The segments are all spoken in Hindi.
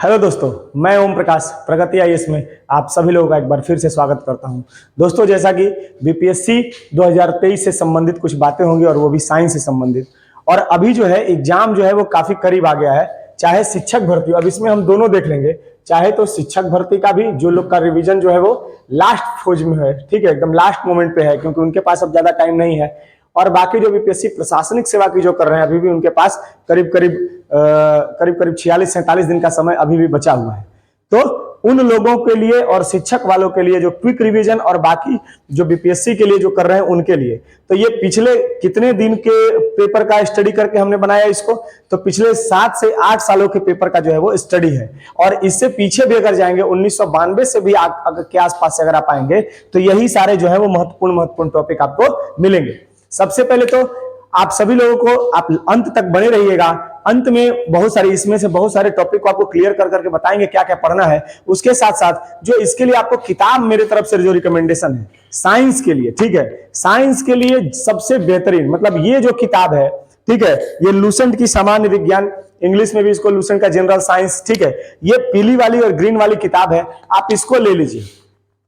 हेलो दोस्तों, मैं ओम प्रकाश प्रगति आईएएस में आप सभी लोगों का एक बार फिर से स्वागत करता हूं। दोस्तों, जैसा कि बीपीएससी 2023 से संबंधित कुछ बातें होंगी और वो भी साइंस से संबंधित। और अभी जो है एग्जाम जो है वो काफी करीब आ गया है, चाहे शिक्षक भर्ती, अब इसमें हम दोनों देख लेंगे। चाहे तो शिक्षक भर्ती का भी जो लोग का रिवीजन जो है वो लास्ट फेज में है, ठीक है, एकदम लास्ट मोमेंट पे है, क्योंकि उनके पास अब ज्यादा टाइम नहीं है। और बाकी जो बीपीएससी प्रशासनिक सेवा की जो कर रहे हैं, अभी भी उनके पास करीब करीब 46-47 दिन का समय अभी भी बचा हुआ है। तो उन लोगों के लिए और शिक्षक वालों के लिए जो क्विक रिवीजन और बाकी जो बीपीएससी के लिए जो कर रहे हैं उनके लिए, तो ये पिछले कितने दिन के पेपर का स्टडी करके हमने बनाया इसको, तो पिछले 7 से 8 सालों के पेपर का जो है वो स्टडी है। और इससे पीछे भी अगर जाएंगे 1992 से भी के आसपास से अगर आप आएंगे तो यही सारे जो है वो महत्वपूर्ण टॉपिक आपको मिलेंगे। सबसे पहले तो आप सभी लोगों को आप अंत तक बने रहिएगा। अंत में बहुत सारे इसमें से बहुत सारे टॉपिक को आपको क्लियर कर करके बताएंगे क्या क्या पढ़ना है। उसके साथ साथ जो इसके लिए आपको किताब मेरे तरफ से जो रिकमेंडेशन है साइंस के लिए, ठीक है, साइंस के लिए सबसे बेहतरीन मतलब ये जो किताब है, ठीक है, ये लूसेंट की सामान्य विज्ञान, इंग्लिश में भी इसको लूसेंट का जनरल साइंस, ठीक है, ये पीली वाली और ग्रीन वाली किताब है, आप इसको ले लीजिए।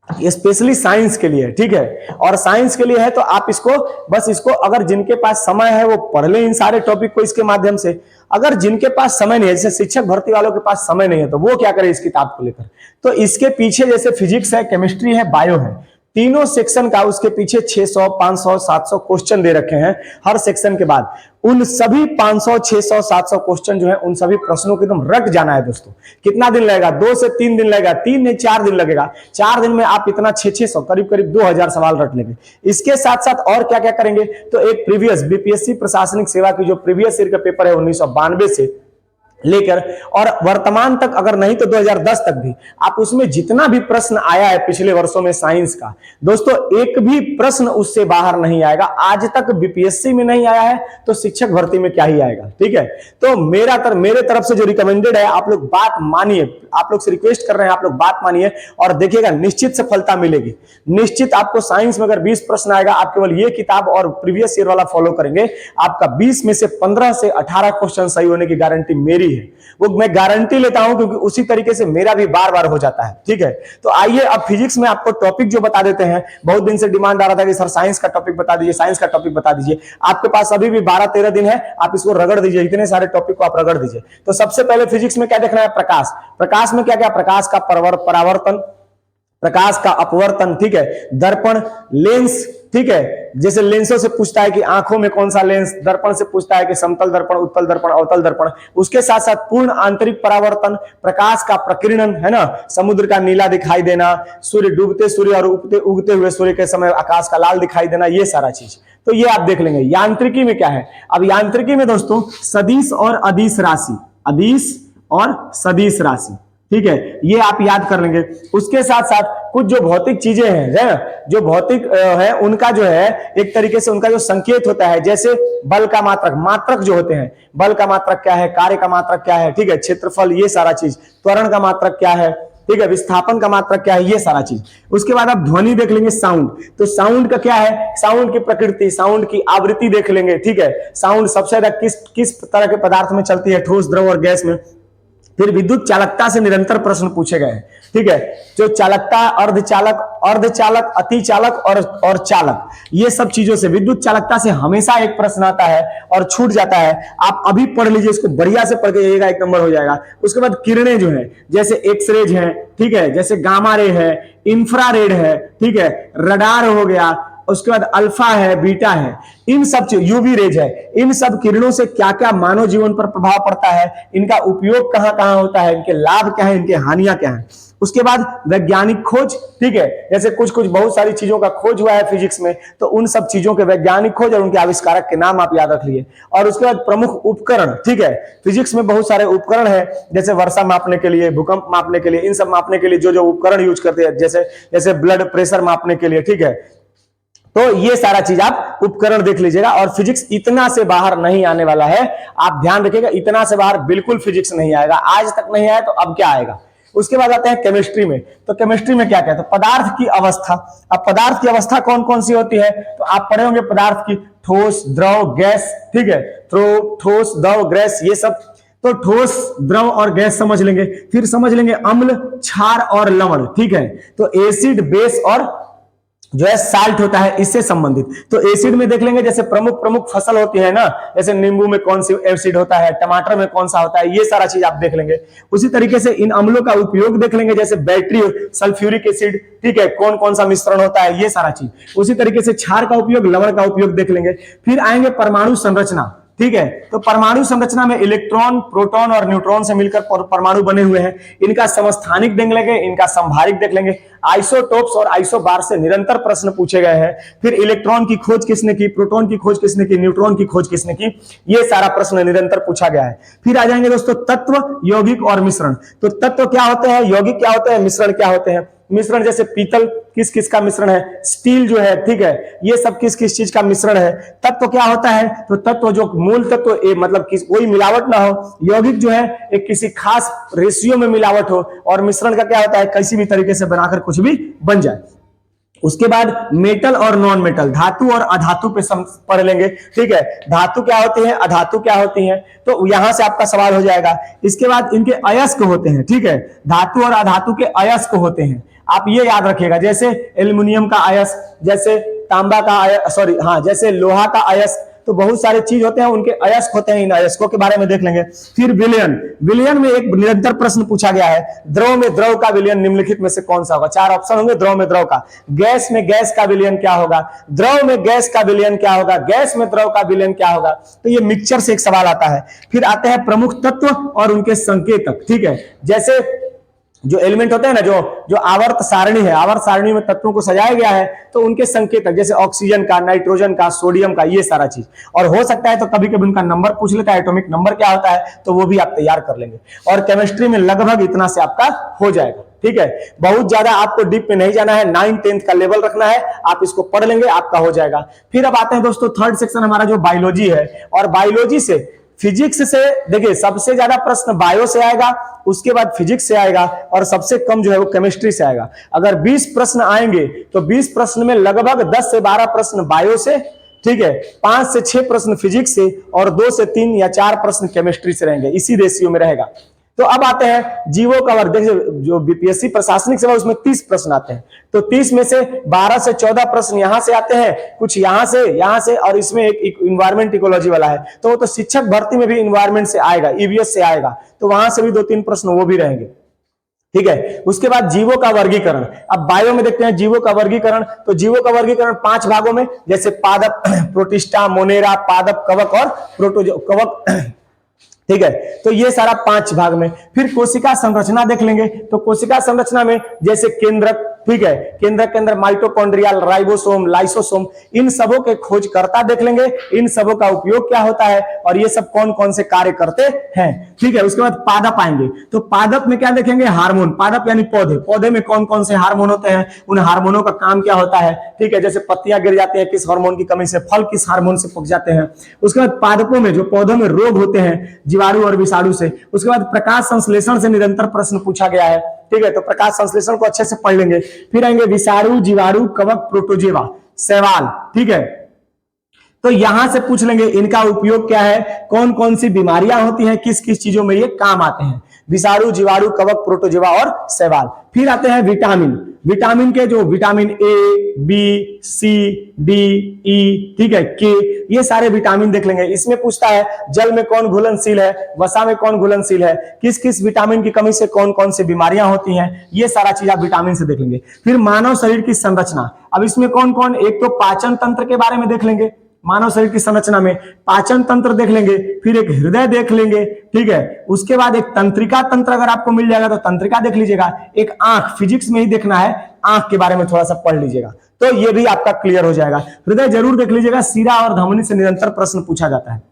स्पेशली साइंस के लिए, ठीक है, और साइंस के लिए है तो आप इसको बस इसको अगर जिनके पास समय है वो पढ़ ले इन सारे टॉपिक को इसके माध्यम से। अगर जिनके पास समय नहीं है, जैसे शिक्षक भर्ती वालों के पास समय नहीं है, तो वो क्या करे इस किताब को लेकर, तो इसके पीछे जैसे फिजिक्स है, केमिस्ट्री है, बायो है, तीनों सेक्शन का उसके पीछे 600, 500, 700 क्वेश्चन दे रखे हैं हर सेक्शन के बाद। उन सभी 500, 600, 700 क्वेश्चन जो है उन सभी प्रश्नों को एकदम रट जाना है दोस्तों। कितना दिन लगेगा? 2 से 3 दिन लगेगा, 3 नहीं 4 दिन लगेगा। 4 दिन में आप इतना 600 करीब 2000 सवाल रट लेंगे। इसके साथ साथ और क्या क्या करेंगे, तो एक प्रीवियस बीपीएससी प्रशासनिक सेवा की जो प्रीवियस ईयर का पेपर है 1992 से लेकर और वर्तमान तक, अगर नहीं तो 2010 तक भी, आप उसमें जितना भी प्रश्न आया है पिछले वर्षों में साइंस का, दोस्तों एक भी प्रश्न उससे बाहर नहीं आएगा। आज तक बीपीएससी में नहीं आया है तो शिक्षक भर्ती में क्या ही आएगा, ठीक है। तो मेरे तरफ से जो रिकमेंडेड है, आप लोग बात मानिए, आप लोग से रिक्वेस्ट कर रहे हैं, आप लोग बात मानिए और देखिएगा निश्चित सफलता मिलेगी। निश्चित आपको साइंस में अगर 20 प्रश्न आएगा, आप केवल ये किताब और प्रीवियस ईयर वाला फॉलो करेंगे, आपका 20 में से 15 से 18 क्वेश्चन सही होने की गारंटी मेरी है। वो मैं गारंटी लेता हूं क्योंकि उसी तरीके से मेरा भी बार बार हो जाता है, ठीक है। तो आइए अब फिजिक्स में आपको टॉपिक जो बता देते हैं। बहुत दिन से डिमांड आ रहा था कि सर साइंस का टॉपिक बता दीजिए, साइंस का टॉपिक बता दीजिए। आपके पास अभी भी 12-13 दिन है, आप इसको रगड़ दीजिए, इतने सारे टॉपिक को आप रगड़ दीजिए। तो सबसे पहले फिजिक्स में क्या देखना है? प्रकाश। प्रकाश में क्या क्या? प्रकाश का परावर्तन, प्रकाश का अपवर्तन, ठीक है, दर्पण, लेंस, ठीक है, जैसे लेंसों से पूछता है कि आंखों में कौन सा लेंस, दर्पण से पूछता है कि समतल दर्पण, उत्तल दर्पण, अवतल दर्पण। उसके साथ साथ पूर्ण आंतरिक परावर्तन, प्रकाश का प्रकीर्णन, है ना, समुद्र का नीला दिखाई देना, सूर्य डूबते सूर्य और उगते हुए सूर्य के समय आकाश का लाल दिखाई देना, ये सारा चीज तो ये आप देख लेंगे। यांत्रिकी में क्या है? अब यांत्रिकी में दोस्तों सदिश और अदिश राशि, अदिश और सदिश राशि, ठीक है, ये आप याद कर लेंगे। उसके साथ साथ कुछ जो भौतिक चीजें हैं, जो भौतिक है, उनका जो है एक तरीके से उनका जो संकेत होता है, जैसे बल का मात्रक जो होते हैं, बल का मात्रक क्या है, कार्य का मात्रक क्या है, ठीक है, क्षेत्रफल, ये सारा चीज, त्वरण का मात्रक क्या है, ठीक है, विस्थापन का मात्रक क्या है, ये सारा चीज। उसके बाद आप ध्वनि देख लेंगे, साउंड। तो साउंड का क्या है? साउंड की प्रकृति, साउंड की आवृत्ति देख लेंगे, ठीक है। साउंड सबसे ज्यादा किस तरह के पदार्थ में चलती है? ठोस, द्रव और गैस में। फिर विद्युत चालकता से निरंतर प्रश्न पूछे गए हैं, ठीक है, जो चालकता, अर्धचालक, अतिचालक और चालक, ये सब चीजों से, विद्युत चालकता से हमेशा एक प्रश्न आता है और छूट जाता है। आप अभी पढ़ लीजिए इसको, बढ़िया से पढ़ के जाइएगा, 1 नंबर हो जाएगा। उसके बाद किरणें जो है, जैसे एक्सरेज है, ठीक है, जैसे गामा रे है, इंफ्रारेड है, ठीक है, रडार हो गया, उसके बाद अल्फा है, बीटा है, इन सब यूवी रेज है, इन सब किरणों से क्या क्या मानव जीवन पर प्रभाव पड़ता है, इनका उपयोग कहां कहां होता है, इनके लाभ क्या है, इनके हानियां क्या है। उसके बाद वैज्ञानिक खोज, ठीक है, जैसे कुछ बहुत सारी चीजों का खोज हुआ है फिजिक्स में, तो उन सब चीजों के वैज्ञानिक खोज और उनके आविष्कारक के नाम आप याद रख लिए। और उसके बाद प्रमुख उपकरण, ठीक है, फिजिक्स में बहुत सारे उपकरण है, जैसे वर्षा मापने के लिए, भूकंप मापने के लिए, इन सब मापने के लिए जो उपकरण यूज करते हैं, जैसे ब्लड प्रेशर मापने के लिए, ठीक है। तो ये सारा चीज आप उपकरण देख लीजिएगा। और फिजिक्स इतना से बाहर नहीं आने वाला है, आप ध्यान रखिएगा, इतना से बाहर बिल्कुल फिजिक्स नहीं आएगा, आज तक नहीं आया तो अब क्या आएगा। उसके बाद आते हैं केमिस्ट्री में। तो केमिस्ट्री में क्या क्या है? तो पदार्थ की अवस्था। अब पदार्थ की अवस्था कौन कौन सी होती है? तो आप पढ़े होंगे पदार्थ की ठोस, द्रव, गैस, ठीक है, ठोस, द्रव, गैस, ये सब। तो ठोस, द्रव और गैस समझ लेंगे। फिर समझ लेंगे अम्ल, क्षार और लवण, ठीक है। तो एसिड, बेस और जो है साल्ट होता है, इससे संबंधित। तो एसिड में देख लेंगे जैसे प्रमुख प्रमुख फसल होती है ना, जैसे नींबू में कौन सी एसिड होता है, टमाटर में कौन सा होता है, ये सारा चीज आप देख लेंगे। उसी तरीके से इन अम्लों का उपयोग देख लेंगे, जैसे बैटरी, सल्फ्यूरिक एसिड, ठीक है, कौन कौन सा मिश्रण होता है, ये सारा चीज। उसी तरीके से क्षार का उपयोग, लवण का उपयोग देख लेंगे। फिर आएंगे परमाणु संरचना, ठीक है। तो परमाणु संरचना में इलेक्ट्रॉन, प्रोटॉन और न्यूट्रॉन से मिलकर परमाणु बने हुए हैं। इनका समस्थानिक देख लेंगे, इनका संभारिक देख लेंगे। आइसोटोप्स और आइसोबार से निरंतर प्रश्न पूछे गए हैं। फिर इलेक्ट्रॉन की खोज किसने की, प्रोटॉन की खोज किसने की, न्यूट्रॉन की खोज किसने की, ये सारा प्रश्न निरंतर पूछा गया है। फिर आ जाएंगे दोस्तों तत्व, यौगिक और मिश्रण। तो तत्व क्या होते हैं, यौगिक क्या होते हैं, मिश्रण क्या होते हैं। मिश्रण जैसे पीतल किस किस का मिश्रण है, स्टील जो है, ठीक है, ये सब किस किस चीज का मिश्रण है। तत्व क्या होता है, तो तत्व जो मूल तत्व मतलब कोई मिलावट ना हो। यौगिक जो है एक किसी खास रेशियो में मिलावट हो। और मिश्रण का क्या होता है, किसी भी तरीके से बनाकर कुछ भी बन जाए। उसके बाद मेटल और नॉन मेटल, धातु और अधातु पे पढ़ लेंगे, ठीक है। धातु क्या होती है, अधातु क्या होती है, तो यहां से आपका सवाल हो जाएगा। इसके बाद इनके अयस्क होते हैं, ठीक है, धातु और अधातु के अयस्क होते हैं, आप ये याद रखिएगा। जैसे एल्युमिनियम का अयस्क, जैसे तांबा का जैसे लोहा का अयस्क, तो बहुत सारे चीज होते हैं, उनके अयस्क होते हैं। इन अयस्कों के बारे में देख लेंगे। फिर विलयन, विलयन में एक निरंतर प्रश्न पूछा गया है, द्रव में द्रव का विलयन निम्नलिखित में से कौन सा होगा। 4 ऑप्शन होंगे द्रव में द्रव का। गैस में गैस का विलयन क्या होगा, द्रव में गैस का विलयन क्या होगा, गैस में द्रव का विलयन क्या होगा। तो ये मिक्सचर से एक सवाल आता है। फिर आते हैं प्रमुख तत्व और उनके संकेतक, ठीक है। जैसे जो एलिमेंट होते हैं ना, जो आवर्त सारणी है, आवर्त सारणी में तत्वों को सजाया गया है, तो उनके संकेतक जैसे ऑक्सीजन का, नाइट्रोजन का, सोडियम का, ये सारा चीज। और हो सकता है तो कभी कभी उनका नंबर पूछ लेता है, एटॉमिक नंबर क्या होता है, तो वो भी आप तैयार कर लेंगे। और केमिस्ट्री में लगभग इतना से आपका हो जाएगा, ठीक है। बहुत ज्यादा आपको डीप में नहीं जाना है, 9th 10th का लेवल रखना है, आप इसको पढ़ लेंगे, आपका हो जाएगा। फिर अब आते हैं दोस्तों थर्ड सेक्शन हमारा जो बायोलॉजी है। और बायोलॉजी से, फिजिक्स से देखिए सबसे ज्यादा प्रश्न बायो से आएगा, उसके बाद फिजिक्स से आएगा, और सबसे कम जो है वो केमिस्ट्री से आएगा। अगर 20 प्रश्न आएंगे तो 20 प्रश्न में लगभग 10 से 12 प्रश्न बायो से, ठीक है, 5 से 6 प्रश्न फिजिक्स से, और 2 से 3 या 4 प्रश्न केमिस्ट्री से रहेंगे। इसी रेशियो में रहेगा। तो अब आते हैं जीवों का वर्ग। देखिए जो बीपीएससी प्रशासनिक सेवा उसमें 30 प्रश्न आते हैं, तो 30 में से 12 से 14 प्रश्न यहां से आते हैं, कुछ यहां से, और इसमें एक इन्वायरमेंट इकोलॉजी वाला है, तो वो तो शिक्षक भर्ती में भी इन्वायरमेंट से आएगा, ईवीएस से आएगा, तो वहां से भी 2-3 प्रश्न वो भी रहेंगे, ठीक है। उसके बाद जीवों का वर्गीकरण। अब बायो में देखते हैं जीवों का वर्गीकरण। तो जीवों का वर्गीकरण 5 भागों में, जैसे पादप, प्रोटिस्टा, मोनेरा, पादप, कवक और कवक, ठीक है। तो ये सारा 5 भाग में। फिर कोशिका संरचना देख लेंगे। तो कोशिका संरचना में जैसे केंद्रक, ठीक है, केंद्रक के अंदर माइटोकॉन्ड्रियल, राइबोसोम, लाइसोसोम, इन सबों के खोजकर्ता देख लेंगे, इन सबों का उपयोग क्या होता है, और ये सब कौन कौन से कार्य करते हैं, ठीक है। उसके बाद पादप आएंगे। तो पादप में क्या देखेंगे, हार्मोन। पादप यानी पौधे, पौधे में कौन कौन से हार्मोन होते हैं, उन हार्मोनों का काम क्या होता है, ठीक है। जैसे पत्तियां गिर जाती है किस हार्मोन की कमी से, फल किस हार्मोन से पक जाते हैं। उसके बाद पादपों में जो पौधों में रोग होते हैं, जीवाणु और विषाणु से। उसके बाद प्रकाश संश्लेषण से निरंतर प्रश्न पूछा गया है, ठीक है, तो प्रकाश संश्लेषण को अच्छे से पढ़ लेंगे। फिर आएंगे विषाणु, जीवाणु, कवक, प्रोटोजोआ, शैवाल, ठीक है। तो यहां से पूछ लेंगे इनका उपयोग क्या है, कौन कौन सी बीमारियां होती हैं, किस किस चीजों में ये काम आते हैं। विषाणु, जीवाणु, कवक, प्रोटोजोआ और शैवाल। फिर आते हैं विटामिन। विटामिन के जो vitamin A, B, C, D, E, ठीक है, के, ये सारे विटामिन देख लेंगे। इसमें पूछता है जल में कौन घुलनशील है, वसा में कौन घुलनशील है, किस किस विटामिन की कमी से कौन कौन सी बीमारियां होती हैं, ये सारा चीज आप विटामिन से देख लेंगे। फिर मानव शरीर की संरचना। अब इसमें कौन कौन, एक तो पाचन तंत्र के बारे में देख लेंगे, मानव शरीर की संरचना में पाचन तंत्र देख लेंगे, फिर एक हृदय देख लेंगे, ठीक है। उसके बाद एक तंत्रिका तंत्र अगर आपको मिल जाएगा तो तंत्रिका देख लीजिएगा। एक आंख, फिजिक्स में ही देखना है, आंख के बारे में थोड़ा सा पढ़ लीजिएगा, तो ये भी आपका क्लियर हो जाएगा। हृदय जरूर देख लीजिएगा, शिरा और धमनी से निरंतर प्रश्न पूछा जाता है।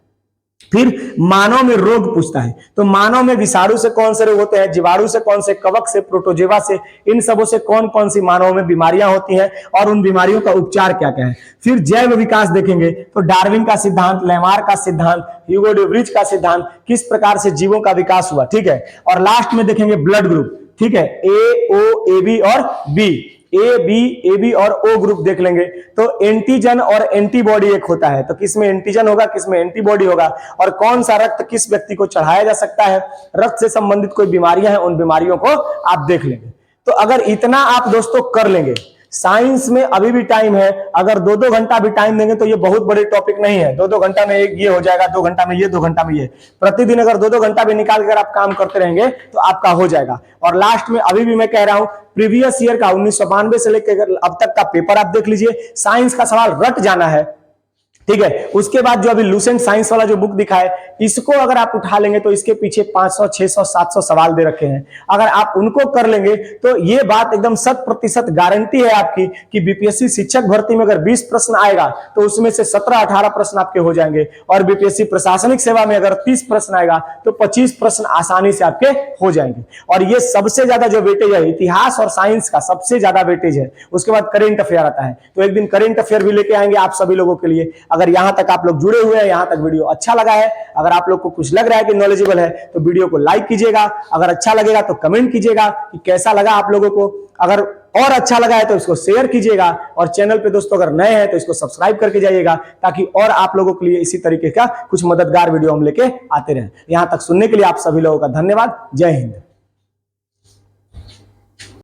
फिर मानव में रोग पूछता है, तो मानव में विषाणु से कौन से रोग होते हैं, जीवाणु से कौन से, कवक से, प्रोटोजोआ से, इन सबों से कौन कौन सी मानव में बीमारियां होती हैं और उन बीमारियों का उपचार क्या क्या है। फिर जैव विकास देखेंगे, तो डार्विन का सिद्धांत, लेमार का सिद्धांत, ह्यूगो डे व्रिज का सिद्धांत, किस प्रकार से जीवों का विकास हुआ, ठीक है। और लास्ट में देखेंगे ब्लड ग्रुप, ठीक है, ए, ओ, ए, बी और बी। ए बी और ओ ग्रुप देख लेंगे तो एंटीजन और एंटीबॉडी एक होता है। तो किस में एंटीजन होगा, किस में एंटीबॉडी होगा, और कौन सा रक्त किस व्यक्ति को चढ़ाया जा सकता है, रक्त से संबंधित कोई बीमारियां हैं उन बीमारियों को आप देख लेंगे। तो अगर इतना आप दोस्तों कर लेंगे, साइंस में अभी भी टाइम है, अगर 2-2 घंटा भी टाइम देंगे तो ये बहुत बड़े टॉपिक नहीं है। 2-2 घंटा में एक ये हो जाएगा, 2 घंटा में ये, 2 घंटा में ये। प्रतिदिन अगर 2-2 घंटा भी निकाल कर आप काम करते रहेंगे तो आपका हो जाएगा। और लास्ट में अभी भी मैं कह रहा हूं, प्रीवियस ईयर का 1992 से लेकर अब तक का पेपर आप देख लीजिए। साइंस का सवाल रट जाना है, ठीक है। उसके बाद जो अभी लूसेंट साइंस वाला जो बुक दिखा है, इसको अगर आप उठा लेंगे तो इसके पीछे 500, 600, 700 सवाल दे रखे हैं। अगर आप उनको कर लेंगे तो ये बात एकदम 100% गारंटी है आपकी कि बीपीएससी शिक्षक भर्ती में अगर 20 प्रश्न आएगा तो उसमें से 17-18 प्रश्न आपके हो जाएंगे, और बीपीएससी प्रशासनिक सेवा में अगर 30 प्रश्न आएगा तो 25 प्रश्न आसानी से आपके हो जाएंगे। और ये सबसे ज्यादा जो वेटेज है इतिहास और साइंस का, सबसे ज्यादा वेटेज है। उसके बाद करेंट अफेयर आता है, तो एक दिन करेंट अफेयर भी लेके आएंगे आप सभी लोगों के लिए। अगर यहां तक आप लोग जुड़े हुए हैं, यहां तक वीडियो अच्छा लगा है, अगर आप लोग को कुछ लग रहा है कि नॉलेजेबल है, तो वीडियो को लाइक कीजिएगा। अगर अच्छा लगेगा तो कमेंट कीजिएगा कि कैसा लगा आप लोगों को। अगर और अच्छा लगा है तो इसको शेयर कीजिएगा, और चैनल पे दोस्तों अगर नए हैं तो इसको सब्सक्राइब करके जाइएगा, ताकि और आप लोगों के लिए इसी तरीके का कुछ मददगार वीडियो हम लेके आते रहें। यहां तक सुनने के लिए आप सभी लोगों का धन्यवाद। जय हिंद।